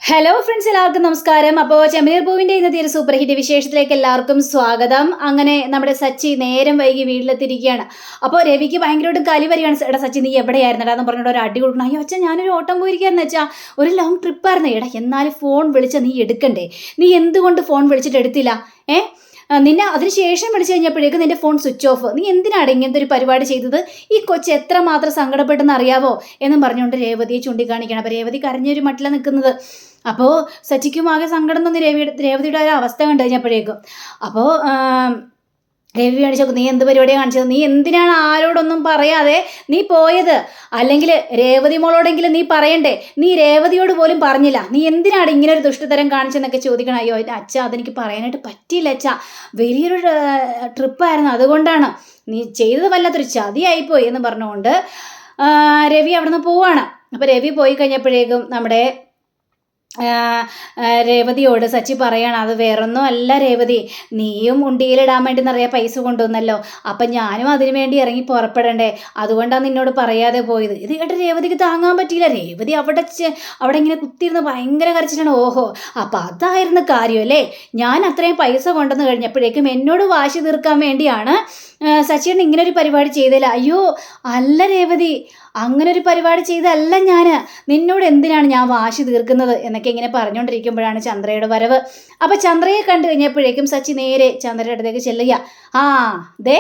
Hello friends, എല്ലാവർക്കും നമസ്കാരം. അപ്പോൾ ചെമ്മനീർ പൂവിൻ്റെ ഇന്നത്തെ ഒരു സൂപ്പർ ഹിറ്റ് വിശേഷത്തിലേക്ക് എല്ലാവർക്കും സ്വാഗതം. അങ്ങനെ നമ്മുടെ സച്ചി നേരം വൈകി വീട്ടിലെത്തിയിരിക്കുകയാണ്. അപ്പോൾ രവിക്ക് ഭയങ്കരമായിട്ട് കലി വരികയാണ്. എടാ സച്ചി, നീ എവിടെയായിരുന്നു എന്ന് പറഞ്ഞിട്ട് ഒരു അടി കൊടുക്കണം. അയ്യോ അച്ഛാ, ഞാനൊരു ഓട്ടം പോയിരിക്കുകയെന്ന് വെച്ചാൽ ഒരു ലോങ് ട്രിപ്പായിരുന്നു. എടാ എന്നാലും ഫോൺ വിളിച്ചാൽ നീ എടുക്കണ്ടേ? നീ എന്തുകൊണ്ട് ഫോൺ വിളിച്ചിട്ട് എടുത്തില്ല? നിന്നെ അതിനുശേഷം വിളിച്ചു കഴിഞ്ഞപ്പോഴേക്കും നിന്റെ ഫോൺ സ്വിച്ച് ഓഫ്. നീ എന്തിനാണ് ഇങ്ങനത്തെ ഒരു പരിപാടി ചെയ്തത്? ഈ കൊച്ച് എത്രമാത്രം സങ്കടപ്പെട്ടെന്ന് അറിയാവോ എന്നും പറഞ്ഞുകൊണ്ട് രേവതിയെ ചൂണ്ടിക്കാണിക്കണം. അപ്പോൾ രേവതി കരഞ്ഞൊരു മട്ടിലാണ് നിൽക്കുന്നത്. അപ്പോൾ സച്ചിക്കും ആകെ സങ്കടം തോന്നി രേവതിയുടെ ഒരു അവസ്ഥ കണ്ടു കഴിഞ്ഞപ്പോഴേക്കും. അപ്പോൾ രവി കാണിച്ചു, നീ എന്ത് പരിപാടിയാണ് കാണിച്ചത്? നീ എന്തിനാണ് ആരോടൊന്നും പറയാതെ നീ പോയത്? അല്ലെങ്കിൽ രേവതി മോളോടെങ്കിലും നീ പറയണ്ടേ? നീ രേവതിയോട് പോലും പറഞ്ഞില്ല. നീ എന്തിനാണ് ഇങ്ങനെ ഒരു ദുഷ്ടതരം കാണിച്ചെന്നൊക്കെ ചോദിക്കണം. അയ്യോ അച്ഛാ, അതെനിക്ക് പറയാനായിട്ട് പറ്റിയില്ല അച്ഛാ, വലിയൊരു ട്രിപ്പായിരുന്നു, അതുകൊണ്ടാണ്. നീ ചെയ്തത് വല്ലാത്തൊരു ചതിയായിപ്പോയി എന്ന് പറഞ്ഞുകൊണ്ട് രവി അവിടെ നിന്ന് പോവാണ്. അപ്പോൾ രവി പോയി കഴിഞ്ഞപ്പോഴേക്കും നമ്മുടെ രേവതിയോട് സച്ചി പറയാണ്, അത് വേറൊന്നും അല്ല രേവതി, നീയും ഉണ്ടിയിലിടാൻ വേണ്ടി നിറയെ പൈസ കൊണ്ടുവന്നല്ലോ, അപ്പം ഞാനും അതിനു വേണ്ടി ഇറങ്ങി പുറപ്പെടണ്ടേ, അതുകൊണ്ടാണ് നിന്നോട് പറയാതെ പോയത്. ഇത് കേട്ട് രേവതിക്ക് താങ്ങാൻ പറ്റിയില്ല. രേവതി അവിടെ ഇങ്ങനെ കുത്തിയിരുന്ന് ഭയങ്കര കരച്ചിലാണ്. ഓഹോ, അപ്പം അതായിരുന്നു കാര്യമല്ലേ? ഞാൻ അത്രയും പൈസ കൊണ്ടുവന്ന് കഴിഞ്ഞപ്പോഴേക്കും എന്നോട് വാശി തീർക്കാൻ വേണ്ടിയാണ് സച്ചിൻ ഇങ്ങനെ ഒരു പരിപാടി ചെയ്തില്ല. അയ്യോ അല്ല രേവതി, അങ്ങനെ ഒരു പരിപാടി ചെയ്തല്ല ഞാൻ. നിന്നോട് എന്തിനാണ് ഞാൻ വാശി തീർക്കുന്നത് എന്നൊക്കെ ഇങ്ങനെ പറഞ്ഞുകൊണ്ടിരിക്കുമ്പോഴാണ് ചന്ദ്രയുടെ വരവ്. അപ്പം ചന്ദ്രയെ കണ്ടു കഴിഞ്ഞപ്പോഴേക്കും സച്ചി നേരെ ചന്ദ്രയുടെ അടുത്തേക്ക് ചെല്ലുക. ദേ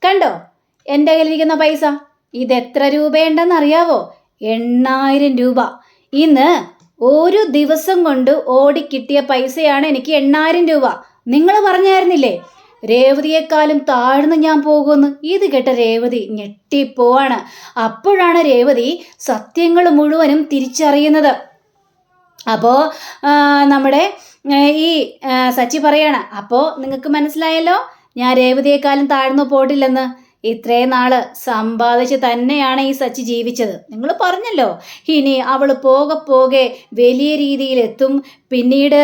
കണ്ടോ എൻ്റെ കയ്യിലിരിക്കുന്ന പൈസ? ഇതെത്ര രൂപയുണ്ടെന്ന് അറിയാവോ? 8000 രൂപ. ഇന്ന് ഒരു ദിവസം കൊണ്ട് ഓടിക്കിട്ടിയ പൈസയാണ് എനിക്ക് 8000 രൂപ. നിങ്ങൾ പറഞ്ഞായിരുന്നില്ലേ രേവതിയെക്കാളും താഴ്ന്ന് ഞാൻ പോകുമെന്ന്? ഇത് കേട്ട രേവതി ഞെട്ടിപ്പോവാണ്. അപ്പോഴാണ് രേവതി സത്യങ്ങൾ മുഴുവനും തിരിച്ചറിയുന്നത്. അപ്പോൾ നമ്മുടെ ഈ സച്ചി പറയാണ്, അപ്പോൾ നിങ്ങൾക്ക് മനസ്സിലായല്ലോ ഞാൻ രേവതിയെക്കാളും താഴ്ന്നു പോയിട്ടില്ലെന്ന്. ഇത്രയും നാള് സമ്പാദിച്ച് തന്നെയാണ് ഈ സച്ചി ജീവിച്ചത്. നിങ്ങൾ പറഞ്ഞല്ലോ ഇനി അവൾ പോകെ വലിയ രീതിയിലെത്തും, പിന്നീട്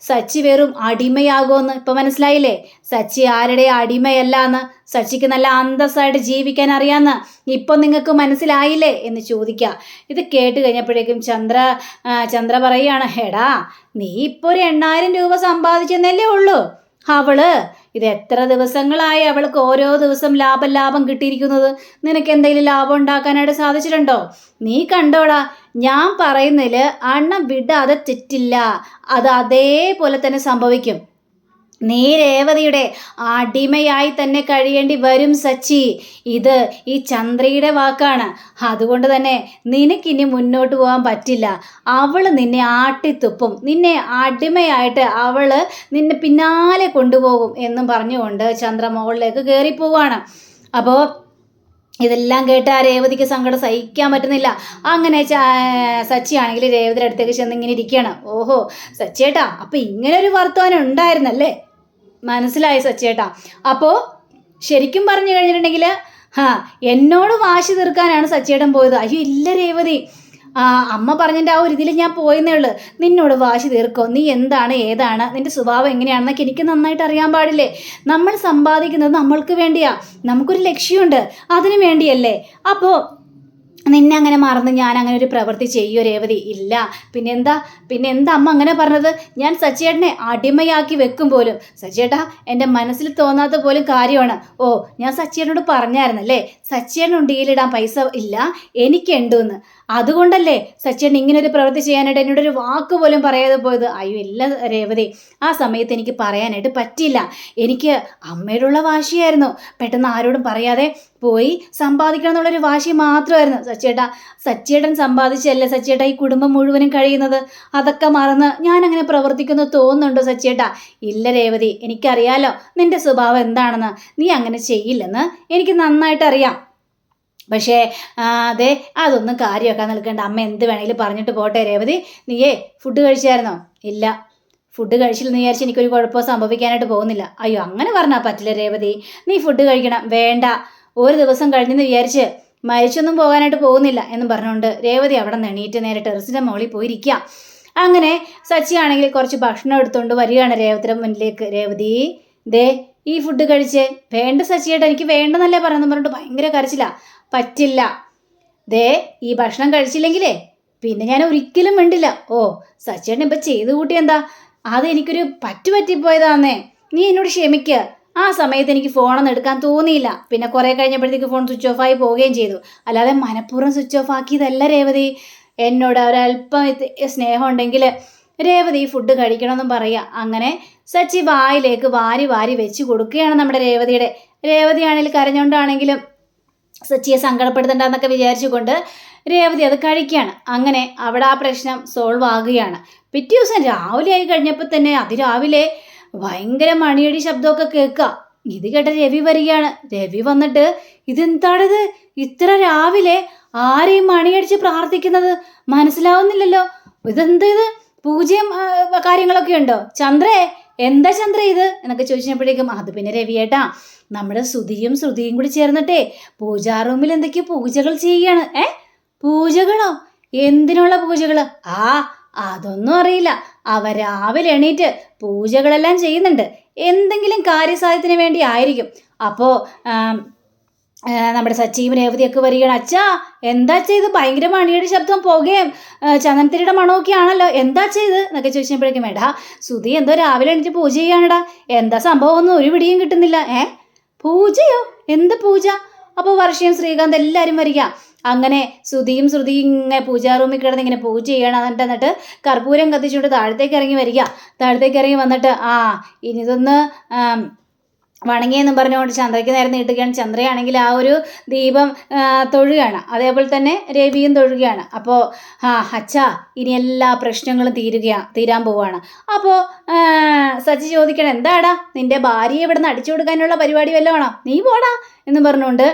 സച്ചി വെറും അടിമയാകുമെന്ന്. ഇപ്പം മനസ്സിലായില്ലേ? സച്ചി ആരുടെ അടിമയല്ല എന്ന്, സച്ചിക്ക് നല്ല അന്തസ്സായിട്ട് ജീവിക്കാൻ അറിയാമെന്ന് ഇപ്പം നിങ്ങൾക്ക് മനസ്സിലായില്ലേ എന്ന് ചോദിക്കുക. ഇത് കേട്ട് കഴിഞ്ഞപ്പോഴേക്കും ചന്ദ്ര പറയുകയാണ്, എടാ നീ ഇപ്പോൾ ഒരു 8000 രൂപ സമ്പാദിച്ചെന്നല്ലേ ഉള്ളൂ. അവള് ഇത് എത്ര ദിവസങ്ങളായി അവൾക്ക് ഓരോ ദിവസം ലാഭം കിട്ടിയിരിക്കുന്നത്? നിനക്ക് എന്തെങ്കിലും ലാഭം ഉണ്ടാക്കാനായിട്ട് സാധിച്ചിട്ടുണ്ടോ? നീ കണ്ടോടാ, ഞാൻ പറയുന്നതിൽ അണ്ണ വിടാതെ തെറ്റില്ല. അത് അതേപോലെ തന്നെ സംഭവിക്കും. നീ രേവതിയുടെ അടിമയായി തന്നെ കഴിയേണ്ടി വരും സച്ചി. ഇത് ഈ ചന്ദ്രയുടെ വാക്കാണ്. അതുകൊണ്ട് തന്നെ നിനക്കിനി മുന്നോട്ട് പോകാൻ പറ്റില്ല. അവൾ നിന്നെ ആട്ടിത്തുപ്പും, നിന്നെ അടിമയായിട്ട് അവൾ നിന്നെ പിന്നാലെ കൊണ്ടുപോകും എന്നും പറഞ്ഞുകൊണ്ട് ചന്ദ്ര മുകളിലേക്ക് കയറിപ്പോവാണ്. അപ്പോൾ ഇതെല്ലാം കേട്ട് ആ രേവതിക്ക് സങ്കടം സഹിക്കാൻ പറ്റുന്നില്ല. അങ്ങനെ സച്ചിയാണെങ്കിൽ രേവതിയുടെ അടുത്തേക്ക് ചെന്ന് ഇങ്ങനെ ഇരിക്കുകയാണ്. ഓഹോ സച്ചിയേട്ടാ, അപ്പം ഇങ്ങനെ ഒരു വർത്തമാനം ഉണ്ടായിരുന്നല്ലേ? മനസ്സിലായി സച്ചിയേട്ടാ. അപ്പോൾ ശരിക്കും പറഞ്ഞു കഴിഞ്ഞിട്ടുണ്ടെങ്കിൽ എന്നോട് വാശി തീർക്കാനാണ് സച്ചിയേട്ടൻ പോയത്. അയ്യോ ഇല്ല രേവതി, അമ്മ പറഞ്ഞതിൻ്റെ ആ ഒരു ഇതിൽ ഞാൻ പോയെന്നേ ഉള്ളൂ. നിന്നോട് വാശി തീർക്കോ? നീ എന്താണ് ഏതാണ്, നിൻ്റെ സ്വഭാവം എങ്ങനെയാണെന്നൊക്കെ എനിക്ക് നന്നായിട്ട് അറിയാൻ പാടില്ലേ? നമ്മൾ സമ്പാദിക്കുന്നത് നമ്മൾക്ക് വേണ്ടിയാ, നമുക്കൊരു ലക്ഷ്യമുണ്ട്, അതിനു വേണ്ടിയല്ലേ? അപ്പോൾ നിന്നെ അങ്ങനെ മറന്ന് ഞാൻ അങ്ങനെ ഒരു പ്രവൃത്തി ചെയ്യുമോ രേവതി? ഇല്ല. പിന്നെന്താ അമ്മ അങ്ങനെ പറഞ്ഞത്? ഞാൻ സച്ചിയേട്ടനെ അടിമയാക്കി വെക്കും പോലും. സച്ചിയേട്ടാ, എൻ്റെ മനസ്സിൽ തോന്നാത്ത പോലും കാര്യമാണ്. ഓ, ഞാൻ സച്ചിയേട്ടനോട് പറഞ്ഞായിരുന്നല്ലേ സച്ചിയേട്ടൻ ഉണ്ടിയിലിടാൻ പൈസ ഇല്ല, എനിക്കുണ്ടെന്ന്. അതുകൊണ്ടല്ലേ സച്ചിയേട്ടൻ ഇങ്ങനെ ഒരു പ്രവൃത്തി ചെയ്യാനായിട്ട് എന്നോടൊരു വാക്ക് പോലും പറയാതെ പോയത്? അയ്യോ ഇല്ല രേവതി, ആ സമയത്ത് എനിക്ക് പറയാനായിട്ട് പറ്റില്ല. എനിക്ക് അമ്മയോടുള്ള വാശിയായിരുന്നു. പെട്ടെന്ന് ആരോടും പറയാതെ പോയി സമ്പാദിക്കണം എന്നുള്ളൊരു വാശി മാത്രമായിരുന്നു. സച്ചിയേട്ടൻ സമ്പാദിച്ചല്ലേ സച്ചിയേട്ടാ ഈ കുടുംബം മുഴുവനും കഴിയുന്നത്? അതൊക്കെ മറന്ന് ഞാൻ അങ്ങനെ പ്രവർത്തിക്കുന്നു തോന്നുന്നുണ്ടോ സച്ചിയേട്ടാ? ഇല്ല രേവതി, എനിക്കറിയാലോ നിന്റെ സ്വഭാവം എന്താണെന്ന്. നീ അങ്ങനെ ചെയ്യില്ലെന്ന് എനിക്ക് നന്നായിട്ട് അറിയാം. പക്ഷേ അതെ, അതൊന്നും കാര്യമാക്കാൻ നിൽക്കേണ്ട. അമ്മ എന്ത് വേണമെങ്കിലും പറഞ്ഞിട്ട് പോട്ടെ രേവതി. നീയേ ഫുഡ് കഴിച്ചായിരുന്നോ? ഇല്ല. ഫുഡ് കഴിച്ചില്ലെന്ന് വിചാരിച്ച് എനിക്കൊരു കുഴപ്പമോ സംഭവിക്കാനായിട്ട് പോകുന്നില്ല. അയ്യോ അങ്ങനെ പറഞ്ഞാൽ പറ്റില്ല രേവതി, നീ ഫുഡ് കഴിക്കണം. വേണ്ട, ഒരു ദിവസം കഴിഞ്ഞെന്ന് വിചാരിച്ച് മരിച്ചൊന്നും പോകാനായിട്ട് പോകുന്നില്ല എന്നും പറഞ്ഞുകൊണ്ട് രേവതി അവിടെ നിന്ന് എണീറ്റ് നേരെ ടെറസിൻ്റെ മുകളിൽ പോയിരിക്കുക. അങ്ങനെ സച്ചിയാണെങ്കിൽ കുറച്ച് ഭക്ഷണം എടുത്തുകൊണ്ട് വരികയാണ് രേവതിയുടെ മുന്നിലേക്ക്. രേവതി ദേ ഈ ഫുഡ് കഴിച്ചേ. വേണ്ട സച്ചിയേട്ടാ, എനിക്ക് വേണ്ടെന്നല്ലേ പറയുന്നു പറഞ്ഞിട്ട് ഭയങ്കര കരച്ചില്ല. പറ്റില്ല, ദേ ഈ ഭക്ഷണം കഴിച്ചില്ലെങ്കിലേ പിന്നെ ഞാൻ ഒരിക്കലും മിണ്ടില്ല. ഓ സച്ചേട്ടൻ ഇപ്പം ചെയ്തു കൂട്ടി എന്താ, അതെനിക്കൊരു പറ്റിപ്പോയതാന്നേ, നീ എന്നോട് ക്ഷമിക്കുക. ആ സമയത്ത് എനിക്ക് ഫോണൊന്നും എടുക്കാൻ തോന്നിയില്ല. പിന്നെ കുറേ കഴിഞ്ഞപ്പോഴത്തേക്ക് ഫോൺ സ്വിച്ച് ഓഫ് ആയി പോവുകയും ചെയ്തു. അല്ലാതെ മനഃപൂർവ്വം സ്വിച്ച് ഓഫ് ആക്കിയതല്ല രേവതി. എന്നോട് ഒരല്പം സ്നേഹം ഉണ്ടെങ്കിൽ രേവതി ഫുഡ് കഴിക്കണമെന്നും പറയുക. അങ്ങനെ സച്ചി വായിലേക്ക് വാരി വാരി വെച്ച് കൊടുക്കുകയാണ് നമ്മുടെ രേവതിയുടെ. രേവതിയാണെങ്കിൽ കരഞ്ഞുകൊണ്ടാണെങ്കിലും സച്ചിയെ സങ്കടപ്പെടുത്തണ്ടെന്നൊക്കെ വിചാരിച്ചുകൊണ്ട് രേവതി അത് കഴിക്കുകയാണ്. അങ്ങനെ അവിടെ ആ പ്രശ്നം സോൾവ് ആകുകയാണ്. പിറ്റേ ദിവസം രാവിലെ ആയി കഴിഞ്ഞപ്പോൾ തന്നെ അതിരാവിലെ ഭയങ്കര മണിയടി ശബ്ദമൊക്കെ കേൾക്കുക. ഇത് കേട്ട രവി വരികയാണ്. രവി വന്നിട്ട് ഇതെന്താണിത്, ഇത്ര രാവിലെ ആരെയും മണിയടിച്ച് പ്രാർത്ഥിക്കുന്നത് മനസ്സിലാവുന്നില്ലല്ലോ, ഇതെന്ത് ഇത് പൂജയും കാര്യങ്ങളൊക്കെ ഉണ്ടോ, ചന്ദ്രേ എന്താ ചന്ദ്ര ഇത് എന്നൊക്കെ ചോദിച്ചപ്പോഴേക്കും അത് പിന്നെ രവിയേട്ടാ, നമ്മുടെ ശ്രുതിയും കൂടി ചേർന്നിട്ടേ പൂജാ റൂമിൽ എന്തൊക്കെയോ പൂജകൾ ചെയ്യുകയാണ്. പൂജകളോ? എന്തിനുള്ള പൂജകള്? അതൊന്നും അറിയില്ല. അവ രാവിലെ എണീറ്റ് പൂജകളെല്ലാം ചെയ്യുന്നുണ്ട്. എന്തെങ്കിലും കാര്യസാധ്യത്തിന് വേണ്ടി ആയിരിക്കും. അപ്പോൾ നമ്മുടെ സച്ചിയും രേവതിയൊക്കെ വരികയാണ്. അച്ഛാ എന്താ ചെയ്ത്, ഭയങ്കര മണിയുടെ ശബ്ദം പുകയും ചന്ദനത്തിരിയുടെ മണമൊക്കെ ആണല്ലോ, എന്താ ചെയ്ത് എന്നൊക്കെ ചോദിച്ചപ്പോഴേക്കും എടാ ശ്രുതി എന്തോ രാവിലെ എണീറ്റ് പൂജ ചെയ്യാനടാ, എന്താ സംഭവം ഒന്നും ഒരു പിടിയും കിട്ടുന്നില്ല. പൂജയോ? എന്ത് പൂജ? അപ്പോൾ വർഷയും ശ്രീകാന്ത് എല്ലാവരും വരിക. അങ്ങനെ ശ്രുതിയും ഇങ്ങനെ പൂജാ റൂമിൽ കിടന്ന് ഇങ്ങനെ പൂജ ചെയ്യണം. എന്നിട്ട് കർപ്പൂരം കത്തിച്ചുകൊണ്ട് താഴത്തേക്ക് ഇറങ്ങി വരിക. താഴത്തേക്ക് ഇറങ്ങി വന്നിട്ട് ഇനി ഇതൊന്ന് വണങ്ങിയെന്നും പറഞ്ഞുകൊണ്ട് ചന്ദ്രയ്ക്ക് നേരെ നീട്ടുകയാണ്. ചന്ദ്രയാണെങ്കിൽ ആ ഒരു ദീപം തൊഴുകയാണ്. അതേപോലെ തന്നെ രവിയും തൊഴുകയാണ്. അപ്പോൾ അച്ഛാ ഇനി എല്ലാ പ്രശ്നങ്ങളും തീരാൻ പോവുകയാണ്. അപ്പോൾ സച്ചി ചോദിക്കണം, എന്താടാ നിന്റെ ഭാര്യയെ ഇവിടെ നിന്ന് അടിച്ചു കൊടുക്കാനുള്ള പരിപാടി വല്ലതും ആണോ, നീ പോടാ എന്ന് പറഞ്ഞുകൊണ്ട്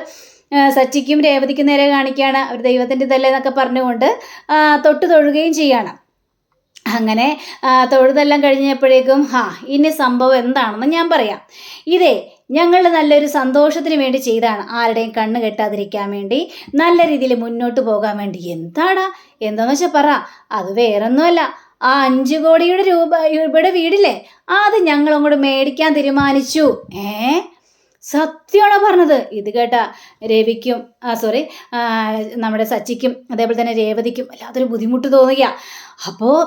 സച്ചിക്കും രേവതിക്കും നേരെ കാണിക്കുകയാണ്. അവർ ദൈവത്തിൻ്റെ ഇതല്ലേ എന്നൊക്കെ പറഞ്ഞുകൊണ്ട് തൊട്ട് തൊഴുകയും ചെയ്യാണ്. അങ്ങനെ തൊഴുതെല്ലാം കഴിഞ്ഞപ്പോഴേക്കും ഇനി സംഭവം എന്താണെന്ന് ഞാൻ പറയാം. ഇതേ ഞങ്ങൾ നല്ലൊരു സന്തോഷത്തിന് വേണ്ടി ചെയ്താണ്, ആരുടെയും കണ്ണ് കെട്ടാതിരിക്കാൻ വേണ്ടി, നല്ല രീതിയിൽ മുന്നോട്ട് പോകാൻ വേണ്ടി. എന്താണെന്ന് വെച്ചാൽ പറ. അത് വേറൊന്നുമല്ല, ആ 5 കോടിയുടെ രൂപയുടെ വീടില്ലേ, അത് ഞങ്ങളും കൂടെ മേടിക്കാൻ തീരുമാനിച്ചു. സത്യമാണോ പറഞ്ഞത്? ഇത് കേട്ട രവിക്കും നമ്മുടെ സച്ചിക്കും അതേപോലെ തന്നെ രേവതിക്കും വല്ലാത്തൊരു ബുദ്ധിമുട്ട് തോന്നുക. അപ്പോൾ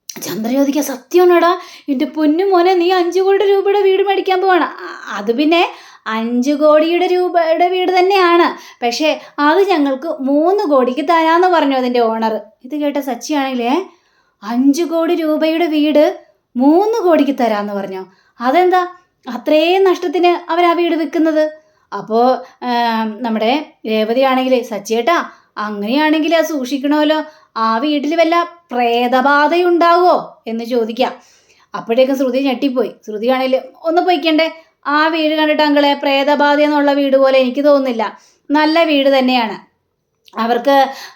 ചന്ദ്ര ചോദിക്കുക, സത്യമാണോടാ എൻ്റെ പൊന്നു മോനെ, നീ 5 കോടി രൂപയുടെ വീട് മേടിക്കാൻ പോവാണ്? അത് പിന്നെ 5 കോടിയുടെ രൂപയുടെ വീട് തന്നെയാണ്, പക്ഷേ അത് ഞങ്ങൾക്ക് 3 കോടിക്ക് തരാമെന്ന് പറഞ്ഞു അതിൻ്റെ ഓണർ. ഇത് കേട്ട സച്ചിയാണെങ്കിലേ 5 കോടി രൂപയുടെ വീട് 3 കോടിക്ക് തരാമെന്ന് പറഞ്ഞോ? അതെന്താ അത്രയും നഷ്ടത്തിന് അവർ ആ വീട് വിൽക്കുന്നത്? അപ്പോൾ നമ്മുടെ രേവതി ആണെങ്കിൽ സച്ചിയേട്ടാ അങ്ങനെയാണെങ്കിൽ അത് സൂക്ഷിക്കണമല്ലോ, ആ വീട്ടിൽ വല്ല പ്രേതബാധയുണ്ടാവോ എന്ന് ചോദിക്കാം. അപ്പോഴേക്കും ശ്രുതി ഞെട്ടിപ്പോയി. ശ്രുതിയാണെങ്കിൽ ഒന്ന് പോയിക്കണ്ടേ, ആ വീട് കണ്ടിട്ട് അങ്കളെ പ്രേതബാധ എന്നുള്ള വീട് പോലെ എനിക്ക് തോന്നുന്നില്ല, നല്ല വീട് തന്നെയാണ്. അവർക്ക്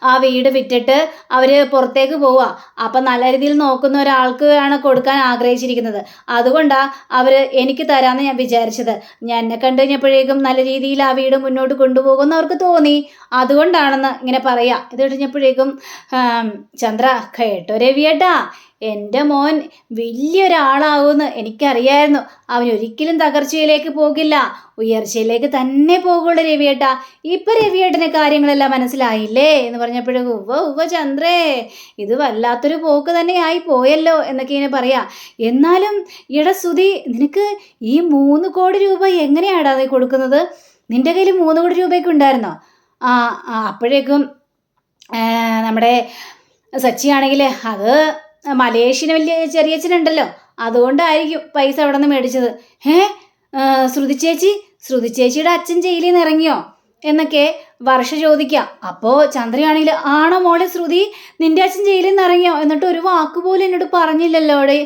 ആ വീട് വിറ്റിട്ട് അവർ പുറത്തേക്ക് പോവുക. അപ്പം നല്ല രീതിയിൽ നോക്കുന്ന ഒരാൾക്ക് ആണ് കൊടുക്കാൻ ആഗ്രഹിച്ചിരിക്കുന്നത്. അതുകൊണ്ടാണ് അവർ എനിക്ക് തരാമെന്ന് ഞാൻ വിചാരിച്ചത്. ഞാൻ എന്നെ കണ്ടു കഴിഞ്ഞപ്പോഴേക്കും നല്ല രീതിയിൽ ആ വീട് മുന്നോട്ട് കൊണ്ടുപോകുമെന്ന് അവർക്ക് തോന്നി, അതുകൊണ്ടാണെന്ന് ഇങ്ങനെ പറയാം. ഇത് കഴിഞ്ഞപ്പോഴേക്കും ചന്ദ്ര കേട്ടോ രവിയേട്ടാ, എൻ്റെ മോൻ വലിയൊരാളാവുമെന്ന് എനിക്കറിയായിരുന്നു. അവൻ ഒരിക്കലും തകർച്ചയിലേക്ക് പോകില്ല, ഉയർച്ചയിലേക്ക് തന്നെ പോകുള്ളൂ രവിയേട്ടാ. ഇപ്പം രവിയേട്ടന് കാര്യങ്ങളെല്ലാം മനസ്സിലായില്ലേ എന്ന് പറഞ്ഞപ്പോഴേക്കും ഉവ്വ ചന്ദ്രേ, ഇത് വല്ലാത്തൊരു പോക്ക് തന്നെ ആയി പോയല്ലോ എന്നൊക്കെ ഇങ്ങനെ പറയാം. എന്നാലും ശ്രുതി, നിനക്ക് ഈ 3 കോടി രൂപ എങ്ങനെയാടാ നീ കൊടുക്കുന്നത്? നിൻ്റെ കയ്യിൽ 3 കോടി രൂപയൊക്കെ ഉണ്ടായിരുന്നോ? അപ്പോഴേക്കും നമ്മുടെ സച്ചിയാണെങ്കിൽ അത് മലേഷ്യന് വലിയ ചെറിയച്ഛനുണ്ടല്ലോ, അതുകൊണ്ടായിരിക്കും പൈസ അവിടെ നിന്ന് മേടിച്ചത്. ശ്രുതി ചേച്ചിയുടെ അച്ഛൻ ജയിലിൽ നിന്ന് ഇറങ്ങിയോ എന്നൊക്കെ വർഷ ചോദിക്കാം. അപ്പോൾ ചന്ദ്രയാണെങ്കിൽ ആണോ മോളെ ശ്രുതി, നിൻ്റെ അച്ഛൻ ജയിലിൽ നിന്ന് ഇറങ്ങിയോ, എന്നിട്ട് ഒരു വാക്കുപോലും എന്നോട് പറഞ്ഞില്ലല്ലോ അവിടെ,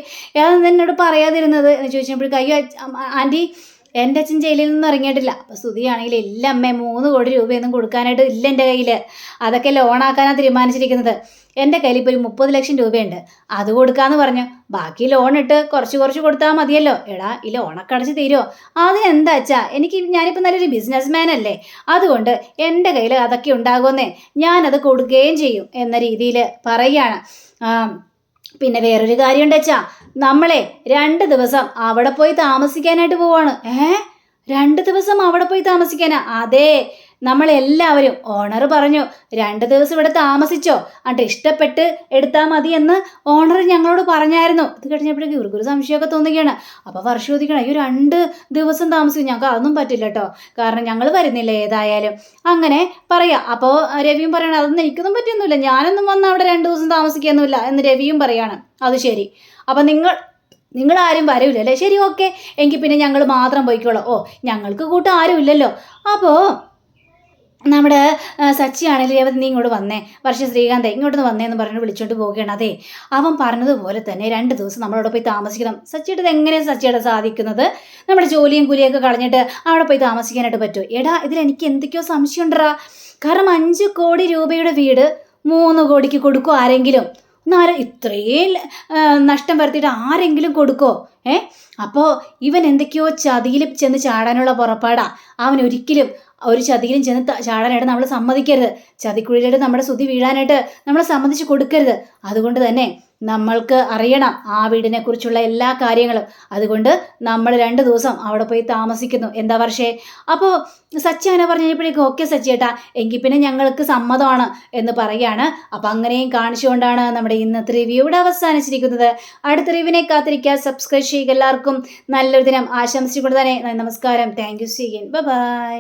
ഏതാ എന്നോട് പറയാതിരുന്നത് എന്ന് ചോദിച്ചപ്പോഴേക്കും അയ്യോ ആൻറ്റി എൻ്റെ അച്ഛൻ ജയിലിൽ നിന്ന് ഇറങ്ങിയിട്ടില്ല. അപ്പോൾ ശ്രുതിയാണെങ്കിൽ ഇല്ല അമ്മേ, 3 കോടി രൂപയൊന്നും കൊടുക്കാനായിട്ട് ഇല്ല എൻ്റെ കയ്യിൽ, അതൊക്കെ ലോണാക്കാനാണ് തീരുമാനിച്ചിരിക്കുന്നത്. എൻ്റെ കയ്യിൽ ഇപ്പോൾ ഒരു 30 ലക്ഷം രൂപയുണ്ട്, അത് കൊടുക്കാമെന്ന് പറഞ്ഞു. ബാക്കി ലോണിട്ട് കുറച്ച് കൊടുത്താൽ മതിയല്ലോ. എടാ ഈ ലോണൊക്കെ അടച്ച് തീരുമോ? അതിനെന്താ അച്ഛാ, ഞാനിപ്പോൾ നല്ലൊരു ബിസിനസ് മാൻ അല്ലേ, അതുകൊണ്ട് എൻ്റെ കയ്യിൽ അതൊക്കെ ഉണ്ടാകുമെന്നേ, ഞാനത് കൊടുക്കുകയും ചെയ്യും എന്ന രീതിയിൽ പറയുകയാണ്. പിന്നെ വേറൊരു കാര്യമുണ്ട് അച്ഛാ, നമ്മളെ 2 ദിവസം അവിടെ പോയി താമസിക്കാനായിട്ട് പോവാണ്. 2 ദിവസം അവിടെ പോയി താമസിക്കാനാ? അതെ, നമ്മളെല്ലാവരും ഓണർ പറഞ്ഞു 2 ദിവസം ഇവിടെ താമസിച്ചോ എന്നിട്ട് ഇഷ്ടപ്പെട്ട് എടുത്താൽ മതി എന്ന് ഓണർ ഞങ്ങളോട് പറഞ്ഞായിരുന്നു. ഇത് കഴിഞ്ഞപ്പോഴേക്കും ഇവർക്കൊരു സംശയമൊക്കെ തോന്നുകയാണ്. അപ്പോൾ വർഷ ചോദിക്കണം, അയ്യോ 2 ദിവസം താമസിക്കും, ഞങ്ങൾക്ക് അതൊന്നും പറ്റില്ല കേട്ടോ, കാരണം ഞങ്ങൾ വരുന്നില്ല ഏതായാലും അങ്ങനെ പറയാം. അപ്പോൾ രവിയും പറയണം, അതൊന്നും എനിക്കൊന്നും പറ്റിയൊന്നുമില്ല, ഞാനൊന്നും വന്ന് അവിടെ 2 ദിവസം താമസിക്കൊന്നുമില്ല എന്ന് രവിയും പറയാണ്. അത് ശരി, അപ്പം നിങ്ങളാരും വരില്ല അല്ലേ? ശരി, ഓക്കെ, എങ്കിൽ പിന്നെ ഞങ്ങൾ മാത്രം പോയിക്കോളാം. ഓ, ഞങ്ങൾക്ക് കൂട്ടം ആരും ഇല്ലല്ലോ. അപ്പോൾ നമ്മുടെ സച്ചിയാണെങ്കിൽ രേവതി നീ ഇങ്ങോട്ട് വന്നേ, വർഷ ശ്രീകാന്ത് ഇങ്ങോട്ടൊന്ന് വന്നേന്ന് പറഞ്ഞിട്ട് വിളിച്ചോണ്ട് പോവുകയാണ്. അതെ, അവൻ പറഞ്ഞതുപോലെ തന്നെ 2 ദിവസം നമ്മളവിടെ പോയി താമസിക്കണം. സച്ചിയുടെ ഇത് എങ്ങനെയാണ് സച്ചിയുടെ സാധിക്കുന്നത്? നമ്മുടെ ജോലിയും കൂലിയൊക്കെ കളഞ്ഞിട്ട് അവിടെ പോയി താമസിക്കാനായിട്ട് പറ്റുമോ? എടാ, ഇതിൽ എനിക്ക് എന്തൊക്കെയോ സംശയമുണ്ടടാ. കാരണം 5 കോടി രൂപയുടെ വീട് 3 കോടിക്ക് കൊടുക്കുമോ ആരെങ്കിലും? ഇത്രയും നഷ്ടം വരുത്തിയിട്ട് ആരെങ്കിലും കൊടുക്കോ? അപ്പോൾ ഇവൻ എന്തൊക്കെയോ ചതിയിൽ ചെന്ന് ചാടാനുള്ള പുറപ്പാടാ. അവൻ ഒരിക്കലും ഒരു ചതിയിലും ചെന്ന് ചാടാനായിട്ട് നമ്മൾ സമ്മതിക്കരുത്. ചതിക്കുഴിയിലായിട്ട് നമ്മുടെ ശ്രുതി വീഴാനായിട്ട് നമ്മൾ സമ്മതിച്ച് കൊടുക്കരുത്. അതുകൊണ്ട് തന്നെ നമ്മൾക്ക് അറിയണം ആ വീടിനെ കുറിച്ചുള്ള എല്ലാ കാര്യങ്ങളും. അതുകൊണ്ട് നമ്മൾ 2 ദിവസം അവിടെ പോയി താമസിക്കുന്നു. എന്താ വർഷേ? അപ്പോൾ സച്ചി അങ്ങനെ പറഞ്ഞു കഴിഞ്ഞപ്പോഴേക്കും ഓക്കെ സച്ചിയേട്ടാ, എങ്കിൽ പിന്നെ ഞങ്ങൾക്ക് സമ്മതമാണ് എന്ന് പറയാണ്. അപ്പം അങ്ങനെയും കാണിച്ചുകൊണ്ടാണ് നമ്മുടെ ഇന്നത്തെ റിവ്യൂ ഇവിടെ അവസാനിച്ചിരിക്കുന്നത്. അടുത്ത റിവ്യൂവിനെ കാത്തിരിക്കുക. സബ്സ്ക്രൈബ് ചെയ്യുക. എല്ലാവർക്കും നല്ലൊരു ദിനം ആശംസിച്ചുകൊണ്ട് തന്നെ നമസ്കാരം. Thank you. See you. By.